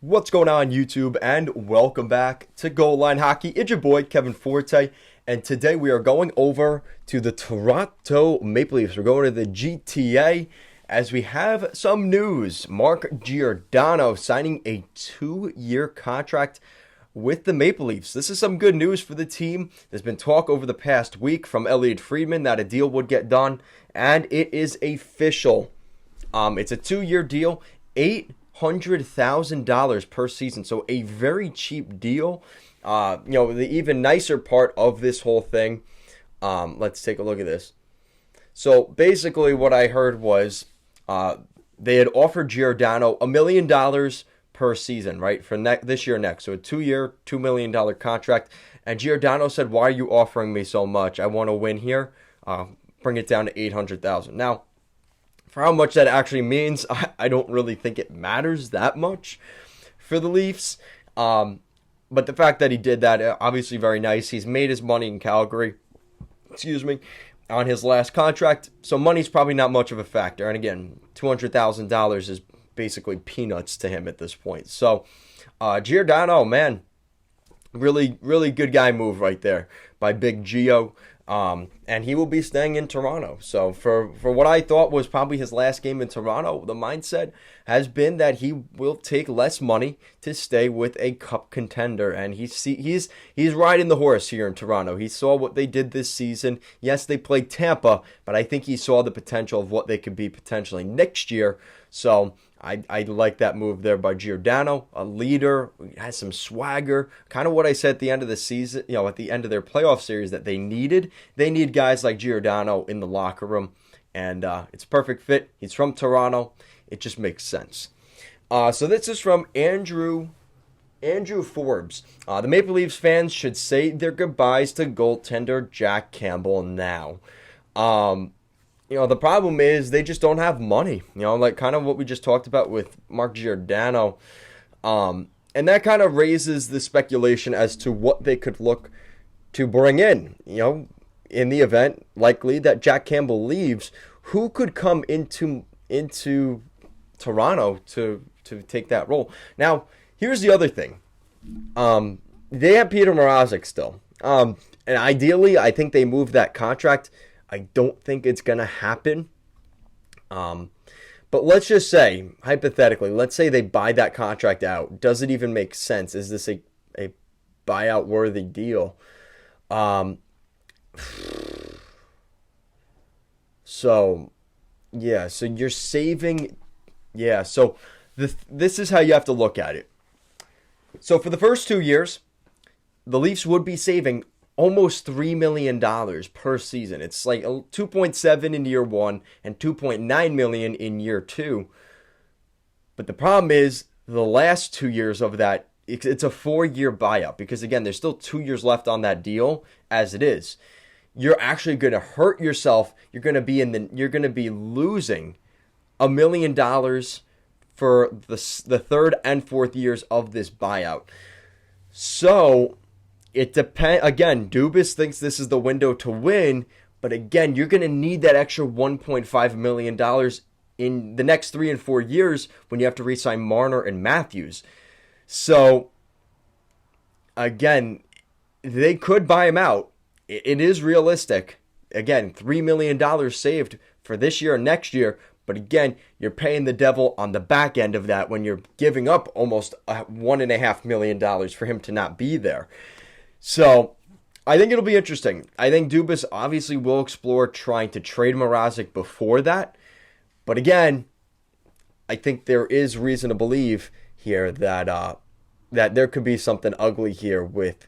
What's going on YouTube, and welcome back to Goal Line Hockey. It's your boy Kevin Forte, and today we are going over to the Toronto Maple Leafs. We're going to the GTA as we have some news. Mark Giordano signing a 2-year contract with the Maple Leafs. This is some good news for the team. There's been talk over the past week from Elliot Friedman that a deal would get done, and it is official. It's a 2-year deal, $800,000 per season, so a very cheap deal. The even nicer part of this whole thing, let's take a look at this. So basically what I heard was they had offered Giordano $1 million per season, right, for this year next. So a 2-year, $2 million contract. And Giordano said, "Why are you offering me so much? I want to win here. Bring it down to $800,000. Now, for how much that actually means, I don't really think it matters that much for the Leafs. But the fact that he did that, obviously very nice. He's made his money in Calgary, on his last contract. So money's probably not much of a factor. And again, $200,000 is basically peanuts to him at this point. So Giordano, man, really, really good guy move right there by Big Gio. And he will be staying in Toronto. So for what I thought was probably his last game in Toronto, the mindset has been that he will take less money to stay with a cup contender. And he's riding the horse here in Toronto. He saw what they did this season. Yes, they played Tampa, but I think he saw the potential of what they could be potentially next year. So I like that move there by Giordano, a leader, has some swagger, kind of what I said at the end of the season, at the end of their playoff series that they needed. They need guys like Giordano in the locker room, and it's a perfect fit. He's from Toronto. It just makes sense. So this is from Andrew Forbes. The Maple Leafs fans should say their goodbyes to goaltender Jack Campbell now. The problem is they just don't have money, like kind of what we just talked about with Mark Giordano. And that kind of raises the speculation as to what they could look to bring in, in the event likely that Jack Campbell leaves. Who could come into Toronto to take that role? Now, here's the other thing. They have Peter Mrazek still. And ideally, I think they move that contract. I don't think it's going to happen. But let's just say, hypothetically, let's say they buy that contract out. Does it even make sense? Is this a buyout worthy deal? So you're saving. Yeah, so this is how you have to look at it. So for the first 2 years, the Leafs would be saving almost $3 million per season. It's like 2.7 in year one and 2.9 million in year two. But the problem is the last 2 years of that, it's a 4-year buyout because again, there's still 2 years left on that deal as it is. You're actually going to hurt yourself. You're going to be losing $1 million for the third and fourth years of this buyout. So it depends. Again, Dubas thinks this is the window to win, but again, you're going to need that extra $1.5 million in the next 3 and 4 years when you have to re-sign Marner and Matthews. So, again, they could buy him out. It is realistic. Again, $3 million saved for this year and next year. But again, you're paying the devil on the back end of that when you're giving up almost $1.5 million for him to not be there. So, I think it'll be interesting. I think Dubas obviously will explore trying to trade Mrazek before that. But again, I think there is reason to believe here that there could be something ugly here with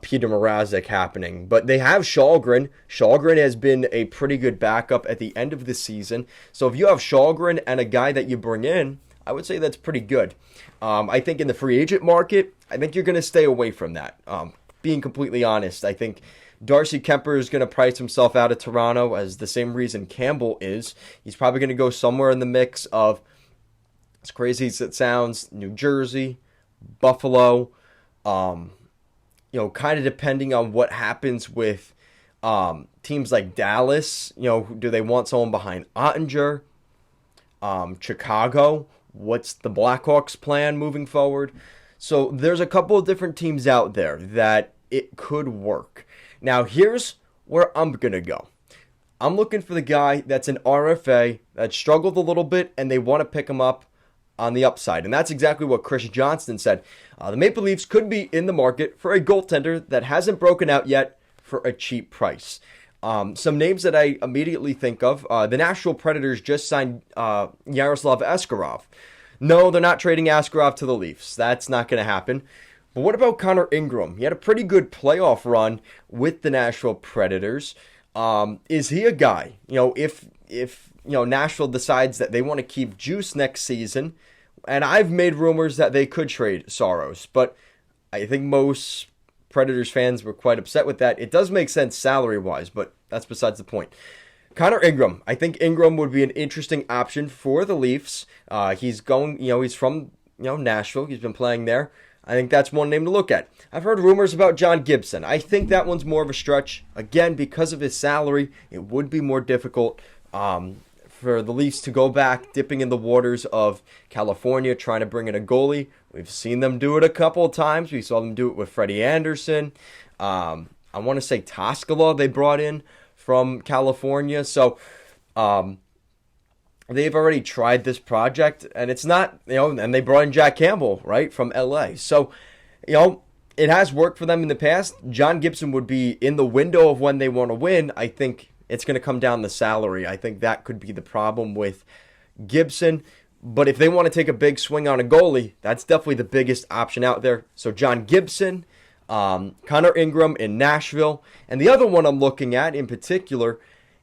Peter Mrazek happening. But they have Shalgren. Shalgren has been a pretty good backup at the end of the season. So if you have Shalgren and a guy that you bring in, I would say that's pretty good. I think in the free agent market, I think you're going to stay away from that. Being completely honest, I think Darcy Kemper is going to price himself out of Toronto as the same reason Campbell is. He's probably going to go somewhere in the mix of, as crazy as it sounds, New Jersey, Buffalo, kind of depending on what happens with teams like Dallas. Do they want someone behind Ottinger? Chicago, What's the Blackhawks' plan moving forward? So there's a couple of different teams out there that it could work. Now, here's where I'm going to go. I'm looking for the guy that's an RFA that struggled a little bit and they want to pick him up on the upside. And that's exactly what Chris Johnston said. The Maple Leafs could be in the market for a goaltender that hasn't broken out yet for a cheap price. Some names that I immediately think of, the Nashville Predators just signed Yaroslav Askarov. No, they're not trading Askarov to the Leafs. That's not going to happen. But what about Connor Ingram? He had a pretty good playoff run with the Nashville Predators. Is he a guy? If Nashville decides that they want to keep Juice next season, and I've made rumors that they could trade Saros, but I think most Predators fans were quite upset with that. It does make sense salary-wise, but that's besides the point. Connor Ingram. I think Ingram would be an interesting option for the Leafs. He's from Nashville. He's been playing there. I think that's one name to look at. I've heard rumors about John Gibson. I think that one's more of a stretch. Again, because of his salary, it would be more difficult for the Leafs to go back, dipping in the waters of California, trying to bring in a goalie. We've seen them do it a couple of times. We saw them do it with Freddie Anderson. I want to say Toskala they brought in from California. So they've already tried this project, and it's not, and they brought in Jack Campbell, right, from LA. So, it has worked for them in the past. John Gibson would be in the window of when they want to win. I think it's going to come down to salary. I think that could be the problem with Gibson. But if they want to take a big swing on a goalie, that's definitely the biggest option out there. So John Gibson, Connor Ingram in Nashville. And the other one I'm looking at in particular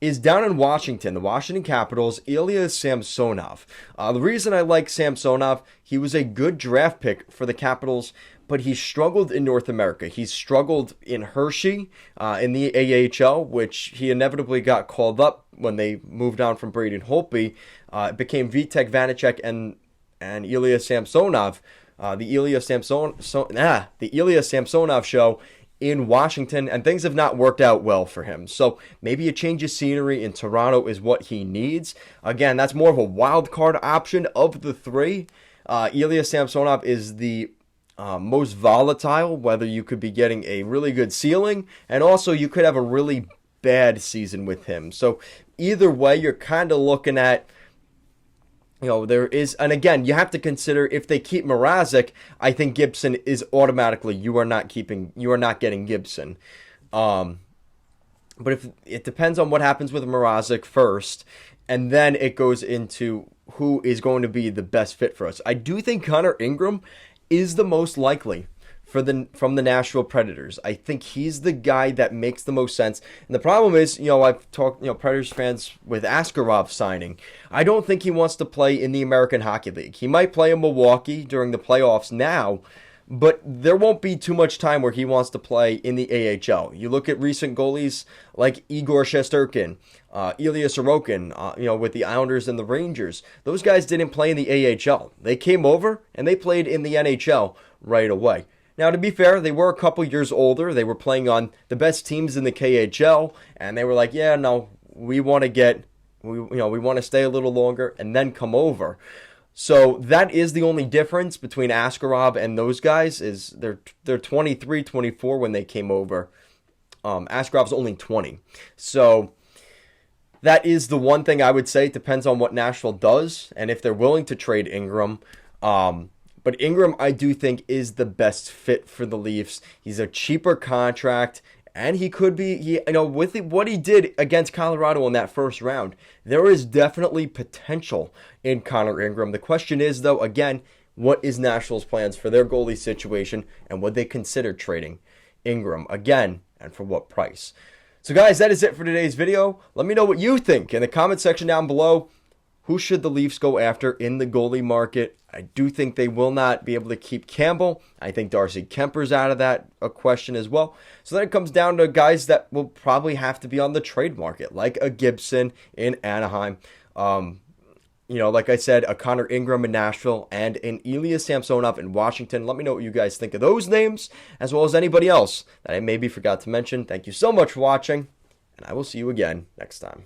is down in Washington, the Washington Capitals, Ilya Samsonov. The reason I like Samsonov, he was a good draft pick for the Capitals, but he struggled in North America. He struggled in Hershey, in the AHL, which he inevitably got called up when they moved on from Braden Holtby. It became Vitek Vanacek and Ilya Samsonov. The Ilya Samsonov show in Washington, and things have not worked out well for him. So maybe a change of scenery in Toronto is what he needs. Again, that's more of a wild card option of the three. Ilya Samsonov is the most volatile, whether you could be getting a really good ceiling, and also you could have a really bad season with him. So either way, you're kind of looking at, there is, and again, you have to consider if they keep Mrazek, I think Gibson is automatically, you are not getting Gibson. But if it depends on what happens with Mrazek first, and then it goes into who is going to be the best fit for us. I do think Connor Ingram is the most likely from the Nashville Predators. I think he's the guy that makes the most sense. And the problem is, I've talked, Predators fans with Askarov signing. I don't think he wants to play in the American Hockey League. He might play in Milwaukee during the playoffs now, but there won't be too much time where he wants to play in the AHL. You look at recent goalies like Igor Shesterkin, Ilya Sorokin, with the Islanders and the Rangers. Those guys didn't play in the AHL. They came over and they played in the NHL right away. Now, to be fair, they were a couple years older. They were playing on the best teams in the KHL, and they were like, yeah, no, we want to stay a little longer and then come over. So that is the only difference between Askarov and those guys is they're 23, 24 when they came over. Askarov's only 20. So that is the one thing I would say. It depends on what Nashville does and if they're willing to trade Ingram. But Ingram, I do think, is the best fit for the Leafs. He's a cheaper contract, and he could be, with what he did against Colorado in that first round, there is definitely potential in Connor Ingram. The question is, though, again, what is Nashville's plans for their goalie situation, and would they consider trading Ingram again, and for what price? So, guys, that is it for today's video. Let me know what you think in the comment section down below. Who should the Leafs go after in the goalie market? I do think they will not be able to keep Campbell. I think Darcy Kemper's out of that a question as well. So then it comes down to guys that will probably have to be on the trade market, like a Gibson in Anaheim. Like I said, a Connor Ingram in Nashville and an Ilya Samsonov in Washington. Let me know what you guys think of those names, as well as anybody else that I maybe forgot to mention. Thank you so much for watching, and I will see you again next time.